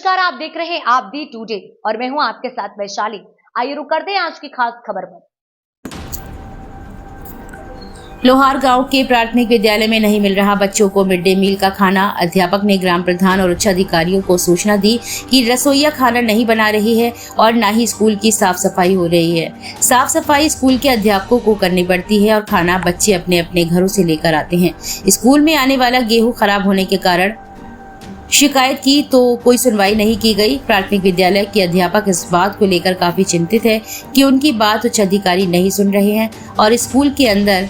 नमस्कार, आप देख रहे हैं आप दी टुडे और मैं हूं आपके साथ वैशाली। आइए रुक करते हैं आज की खास खबर पर। लोहार गांव के प्राथमिक विद्यालय में नहीं मिल रहा बच्चों को मिड डे मील का खाना। अध्यापक ने ग्राम प्रधान और उच्च अधिकारियों को सूचना दी कि रसोइया खाना नहीं बना रही है और न ही स्कूल की साफ सफाई हो रही है। साफ सफाई स्कूल के अध्यापकों को करनी पड़ती है और खाना बच्चे अपने अपने घरों से लेकर आते हैं। स्कूल में आने वाला गेहूं खराब होने के कारण शिकायत की तो कोई सुनवाई नहीं की गई। प्राथमिक विद्यालय के अध्यापक इस बात को लेकर काफी चिंतित है कि उनकी बात उच्च अधिकारी नहीं सुन रहे हैं और स्कूल के अंदर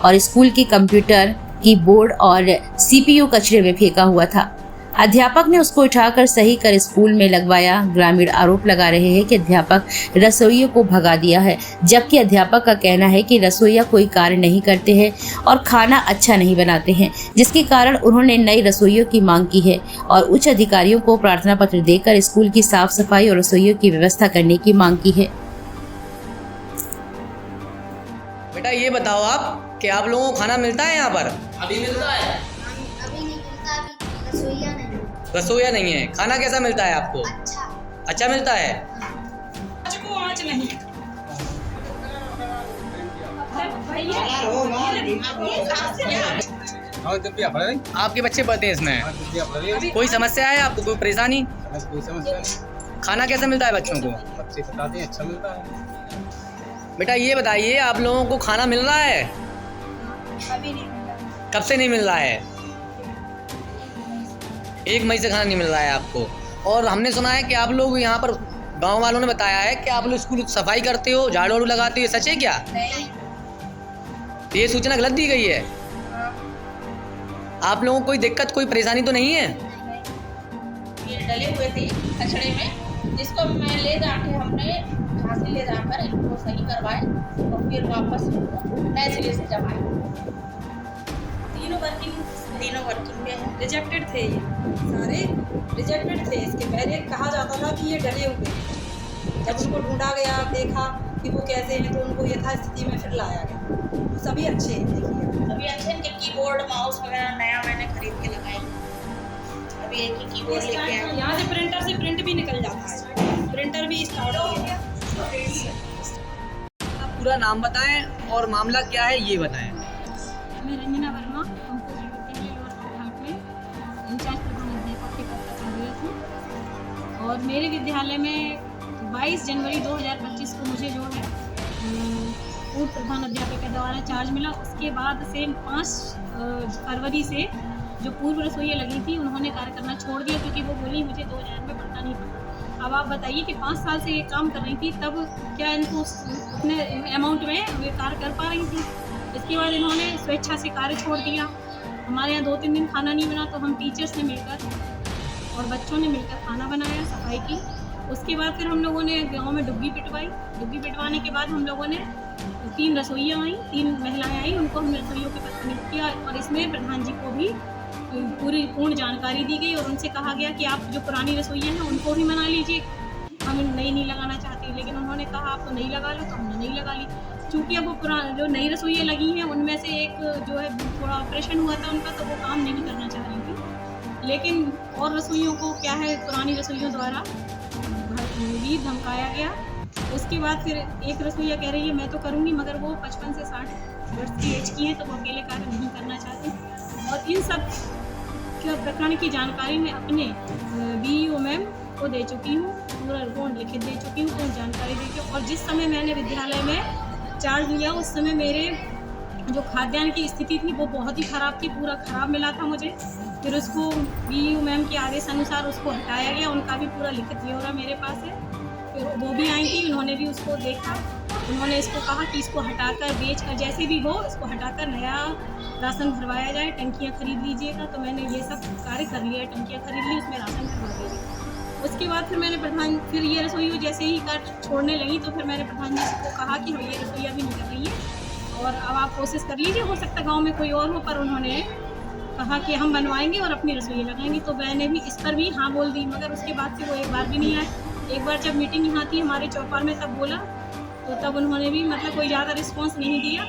और स्कूल के कंप्यूटर की बोर्ड और सीपीयू कचरे में फेंका हुआ था। अध्यापक ने उसको उठाकर सही कर स्कूल में लगवाया। ग्रामीण आरोप लगा रहे हैं कि अध्यापक रसोइयों को भगा दिया है, जबकि अध्यापक का कहना है कि रसोइया कोई कार्य नहीं करते हैं और खाना अच्छा नहीं बनाते हैं, जिसके कारण उन्होंने नई रसोइयों की मांग की है और उच्च अधिकारियों को प्रार्थना पत्र देकर स्कूल की साफ सफाई और रसोइयों की व्यवस्था करने की मांग की है। बेटा ये बताओ आप कि आप लोगों को खाना मिलता है यहाँ पर? अभी मिलता है? अभी नहीं मिलता, अभी रसोइया नहीं। रसोइया नहीं है। खाना कैसा मिलता है आपको? अच्छा मिलता है? आज को आज नहीं। आपके बच्चे पढ़ते हैं इसमें? कोई समस्या है आपको, कोई परेशानी? कोई समस्या नहीं। खाना कैसा मिलता है बच्चों को? बच्चे बताते हैं अच्छा मिलता है। बेटा ये बताइए आप लोगों को खाना मिल रहा है? अभी नहीं मिल रहा। कब से नहीं मिल रहा है? 1 मई से खाना नहीं मिल रहा है आपको। और हमने सुना है कि आप लोग यहाँ पर गांव वालों ने बताया है कि आप लोग स्कूल सफाई करते हो, झाड़ू वाड़ू लगाते हो, सच है क्या? नहीं। ये सूचना गलत दी गई है। आप लोगों को कोई दिक्कत कोई परेशानी तो नहीं है? ये डले हुए थे कचड़े में, जिसको मैं ले जाके हमने झांसी ले जाकर इनको सही करवाए और फिर वापस नए सिरे से जमाए। तीनों वर्किंग में हैं। रिजेक्टेड थे, ये सारे रिजेक्टेड थे। इसके पहले कहा जाता था कि ये डले हुए हैं। जब उनको ढूंढा गया, देखा कि वो कैसे हैं, तो उनको यथास्थिति में फिर लाया गया। सभी अच्छे हैं, देखिए अभी अच्छे इनके कीबोर्ड माउस वगैरह नया मैंने खरीद के लगाए। अभी एक ही कीबोर्ड लेके आए। यहाँ से प्रिंटर से प्रिंट भी निकल जाता है, प्रिंटर भी स्टार्ट हो गया। पूरा नाम बताएं और मामला क्या है ये बताएं। मैं रंजना वर्मा कंपोजिट विद्यालय लोअर घाट में इंचार्ज प्रधान अध्यापक के पद पर कार्यरत हूँ और मेरे विद्यालय में 22 जनवरी 2025 को मुझे जो है पूर्व प्रधान अध्यापक के द्वारा चार्ज मिला। उसके बाद से 5 फरवरी से जो पूर्व रसोइया लगी थी उन्होंने कार्य करना छोड़ दिया, क्योंकि वो बोली मुझे 2000 में पढ़ना नहीं पड़ा। अब आप बताइए कि 5 साल से ये काम कर रही थी, तब क्या इनको उतने अमाउंट में वे कार्य कर पा रही थी? इसके बाद इन्होंने स्वेच्छा से कार्य छोड़ दिया। हमारे यहाँ 2-3 दिन खाना नहीं बना, तो हम टीचर्स ने मिलकर और बच्चों ने मिलकर खाना बनाया, सफाई की। उसके बाद फिर हम लोगों ने गांव में डुग्गी पिटवाई। डुग्गी पिटवाने के बाद हम लोगों ने 3 रसोइयाँ आई, 3 महिलाएं आई, उनको हमने रसोइयों के पद पर नियुक्त किया और इसमें प्रधान जी को भी पूर्ण जानकारी दी गई और उनसे कहा गया कि आप जो पुरानी रसोइयाँ हैं उनको भी मना लीजिए, हम नई नहीं लगाना चाहते। लेकिन उन्होंने कहा आप तो नई लगा लो, तो हमने नई लगा ली। चूँकि अब वो जो नई रसोइयाँ लगी हैं उनमें से एक जो है थोड़ा ऑपरेशन हुआ था उनका, तो वो काम नहीं करना चाह रही थी। लेकिन और रसोइयों को क्या है, पुरानी रसोइयों द्वारा भी धमकाया गया। उसके बाद फिर एक रसोइया कह रही है मैं तो करूँगी, मगर वो 55 से 60 वर्ष की एज की हैं, तो वो अकेले कार्य नहीं करना चाहती। और इन सब प्रकरण की जानकारी मैं अपने BEO मैम को दे चुकी हूँ, पूरा रिपोर्ट लिखित दे चुकी हूँ, तो जानकारी दे के। और जिस समय मैंने विद्यालय में चार्ज लिया उस समय मेरे जो खाद्यान्न की स्थिति थी वो बहुत ही ख़राब थी, पूरा ख़राब मिला था मुझे। फिर उसको BEO मैम के आदेश अनुसार उसको हटाया गया, उनका भी पूरा लिखित ब्यौरा मेरे पास है। फिर वो भी आई थी, उन्होंने भी उसको देखा, उन्होंने इसको कहा कि इसको हटाकर बेचकर जैसे भी हो इसको हटाकर नया राशन भरवाया जाए, टंकियाँ खरीद लीजिएगा। तो मैंने ये सब कार्य कर लिया, टंकियाँ खरीद ली, उसमें राशन भरवा दीजिए। उसके बाद फिर मैंने फिर ये रसोइयों जैसे ही कार्य छोड़ने लगी, तो फिर मैंने प्रधान जी को कहा कि ये रसोइया भी नहीं कर रही है और अब आप कोशिश कर लीजिए, हो सकता है गाँव में कोई और हो। पर उन्होंने कहा कि हम बनवाएंगे और अपनी रसोई लगाएंगे, तो मैंने भी इस पर भी हाँ बोल दी। मगर उसके बाद से वो एक बार भी नहीं आए। एक बार जब मीटिंग यहाँ थी हमारे चौपाल में, तब बोला, तो तब उन्होंने भी मतलब कोई ज़्यादा रिस्पॉन्स नहीं दिया।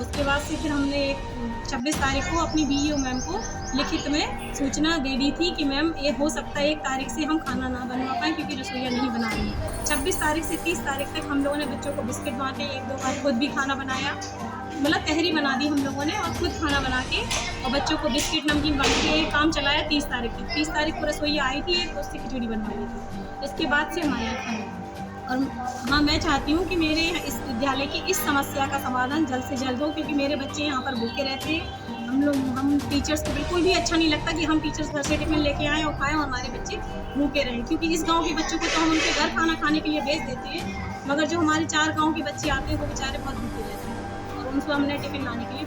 उसके बाद से फिर हमने एक 26 तारीख को अपनी BEO मैम को लिखित में सूचना दे दी थी कि मैम ये हो सकता है 1 तारीख से हम खाना ना बनवा पाएँ क्योंकि रसोइया नहीं बना रही है। 26 तारीख से 30 तारीख तक हम लोगों ने बच्चों को बिस्किट बांटे, 1-2 बार खुद भी खाना बनाया, मतलब तहरी बना दी हम लोगों ने और खुद खाना बना के और बच्चों को बिस्किट नमकीन बांट के काम चलाया 30 तारीख तक। 30 तारीख को रसोइया आई थी, एक उससे खिचड़ी बनवाई थी। इसके बाद से हमारे यहाँ खाना। और हाँ, मैं चाहती हूँ कि मेरे इस विद्यालय की इस समस्या का समाधान जल्द से जल्द हो क्योंकि मेरे बच्चे यहाँ पर भूखे रहते हैं। हम टीचर्स को बिल्कुल भी अच्छा नहीं लगता कि हम टीचर्स घर से टिफिन लेके आएँ और खाएँ और हमारे बच्चे भूखे रहें, क्योंकि इस गांव के बच्चों को तो हम उनके घर खाना खाने के लिए भेज देते हैं, मगर जो हमारे 4 गांव के बच्चे आते हैं वो बेचारे बहुत भूखे रहते हैं और उनको हमने टिफिन लाने के लिए